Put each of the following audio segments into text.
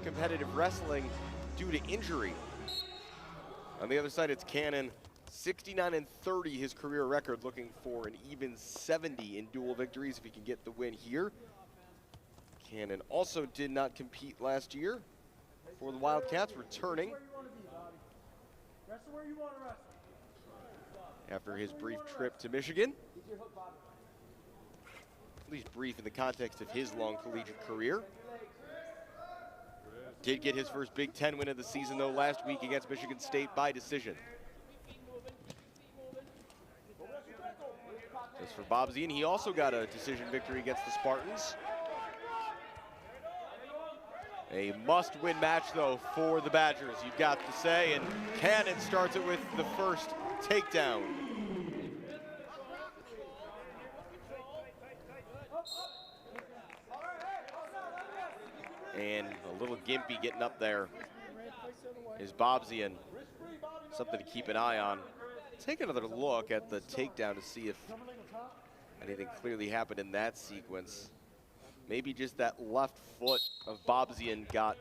competitive wrestling due to injury. On the other side, it's Cannon, 69-30, his career record, looking for an even 70 in dual victories if he can get the win here. Cannon also did not compete last year for the Wildcats, returning after his brief trip to Michigan. At least brief in the context of his long collegiate career. Did get his first Big Ten win of the season, though, last week against Michigan State by decision. As for Bobzien, he also got a decision victory against the Spartans. A must-win match, though, for the Badgers, you've got to say, and Cannon starts it with the first takedown. And a little gimpy getting up there is Bobzien. Something to keep an eye on. Take another look at the takedown to see if anything clearly happened in that sequence. Maybe just that left foot of Bobzien got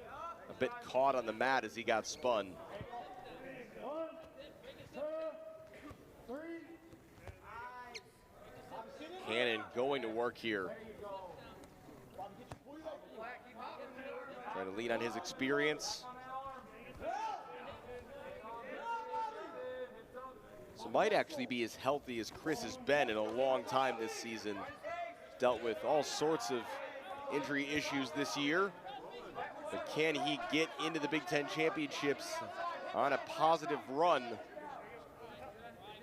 a bit caught on the mat as he got spun. Cannon going to work here. Trying to lean on his experience. So might actually be as healthy as Chris has been in a long time this season. Dealt with all sorts of injury issues this year. But can he get into the Big Ten championships on a positive run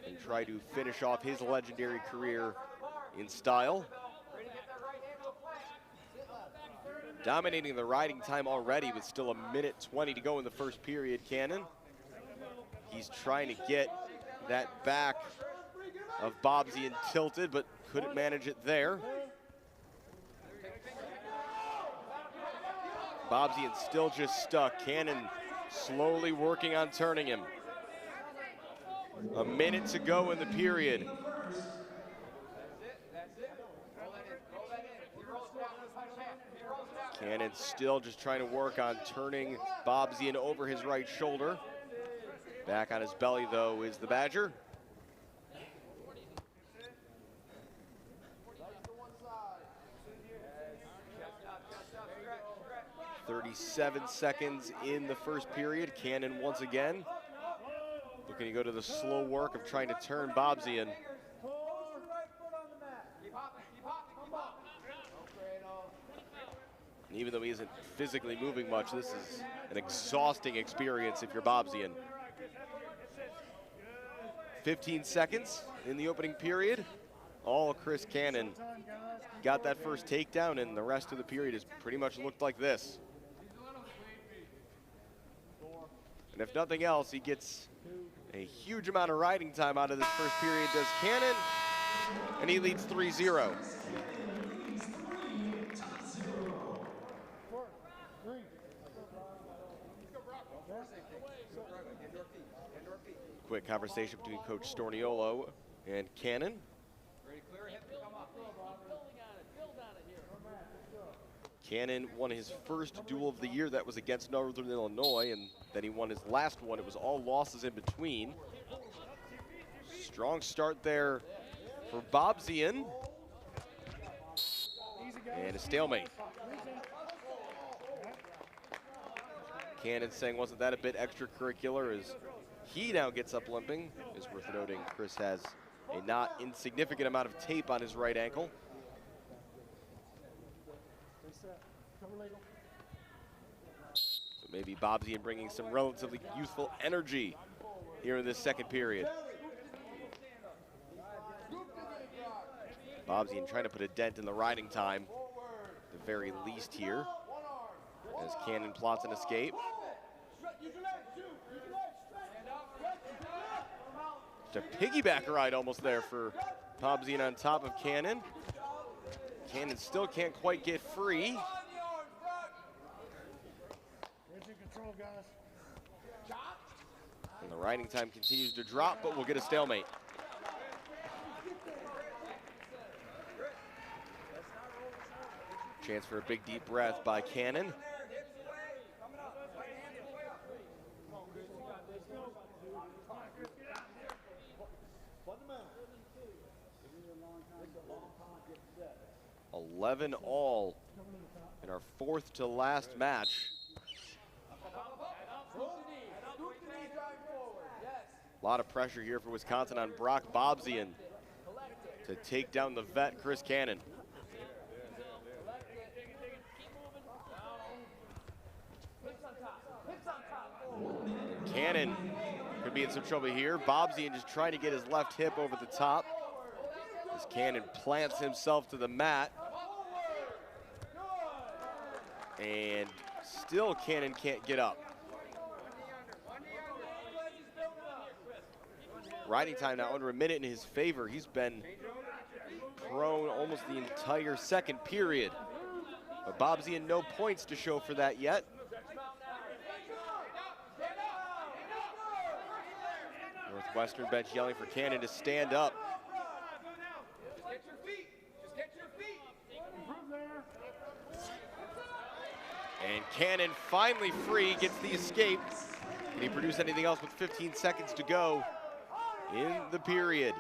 and try to finish off his legendary career in style? Dominating the riding time already with still 1:20 to go in the first period, Cannon. He's trying to get that back of Bobzien tilted, but couldn't manage it there. Bobzien still just stuck. Cannon slowly working on turning him. 1 minute to go in the period. Cannon still just trying to work on turning Bobzien over his right shoulder. Back on his belly, though, is the Badger. .37 seconds in the first period. Cannon once again looking to go to the slow work of trying to turn Bobzien. And even though he isn't physically moving much, this is an exhausting experience if you're Bobzien. 15 seconds in the opening period. All Chris Cannon got that first takedown, and the rest of the period has pretty much looked like this. And if nothing else, he gets a huge amount of riding time out of this first period, does Cannon, and he leads 3-0. Quick conversation between Coach Storniolo and Cannon. Cannon won his first duel of the year. That was against Northern Illinois, and then he won his last one. It was all losses in between. Strong start there for Bobzien. And a stalemate. Cannon saying, wasn't that a bit extracurricular, as he now gets up limping. It's worth noting Chris has a not insignificant amount of tape on his right ankle. So maybe Bobzien bringing some relatively youthful energy here in this second period. Bobzien trying to put a dent in the riding time, at the very least here, as Cannon plots an escape. Just a piggyback ride almost there for Bobzien on top of Cannon. Cannon still can't quite get free. And the riding time continues to drop, but we'll get a stalemate. Chance for a big deep breath by Cannon. 11 all in our fourth to last match. A lot of pressure here for Wisconsin on Brock Bobzien to take down the vet, Chris Cannon. Cannon could be in some trouble here. Bobzien just trying to get his left hip over the top as Cannon plants himself to the mat. And still Cannon can't get up. Riding time now under a minute in his favor. He's been prone almost the entire second period. But Bobzien, no points to show for that yet. Northwestern bench yelling for Cannon to stand up. And Cannon finally free, gets the escape. Can he produce anything else with 15 seconds to go in the period?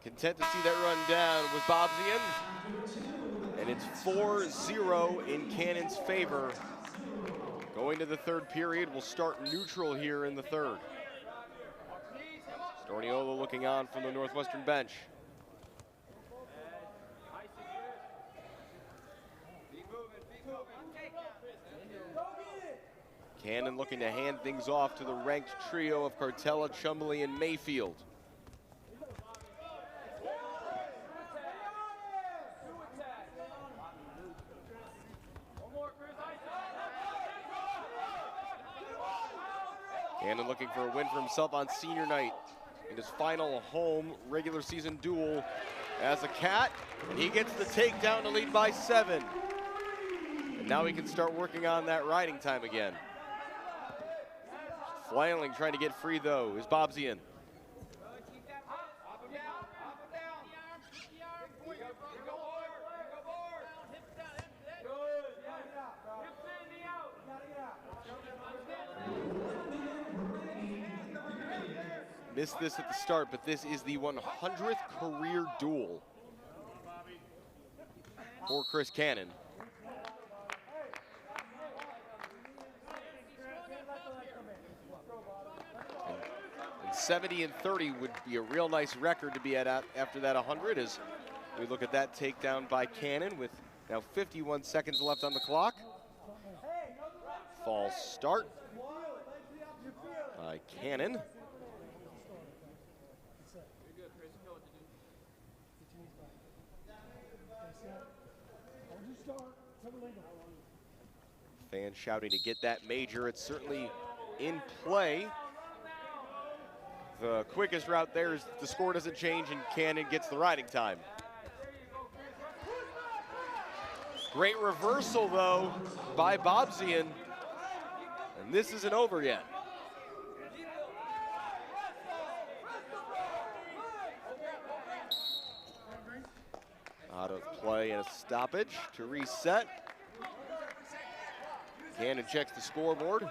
Content to see that run down with Bobzien. And it's 4-0 in Cannon's favor. Going to the third period, we'll start neutral here in the third. Storniolo looking on from the Northwestern bench. Cannon looking to hand things off to the ranked trio of Cartella, Chumley, and Mayfield. Cannon looking for a win for himself on senior night in his final home regular season duel as a Cat, and he gets the takedown to lead by 7. And now he can start working on that riding time again. Flailing, trying to get free though, is Bobzien. Missed this at the start, but this is the 100th career duel for Chris Cannon. And 70 and 30 would be a real nice record to be at after that 100, as we look at that takedown by Cannon with now 51 seconds left on the clock. False start by Cannon. Fans shouting to get that major. It's certainly in play. The quickest route there is the score doesn't change and Cannon gets the riding time. Great reversal though by Bobzien, and this isn't over yet. Out of play and a stoppage to reset. Cannon checks the scoreboard.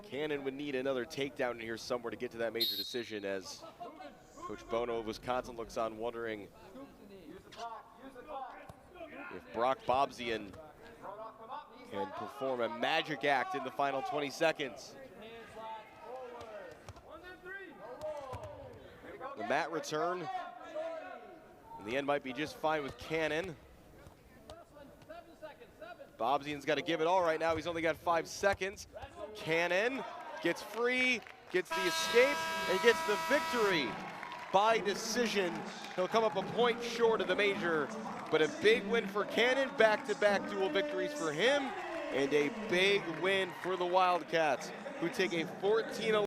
Cannon would need another takedown in here somewhere to get to that major decision, as Coach Bono of Wisconsin looks on wondering if Brock Bobzien can perform a magic act in the final 20 seconds. The mat return in the end might be just fine with Cannon. Bobzien's got to give it all right now. He's only got 5 seconds. Cannon gets free, gets the escape, and gets the victory by decision. He'll come up a point short of the major, but a big win for Cannon, back-to-back dual victories for him, and a big win for the Wildcats, who take a 14-11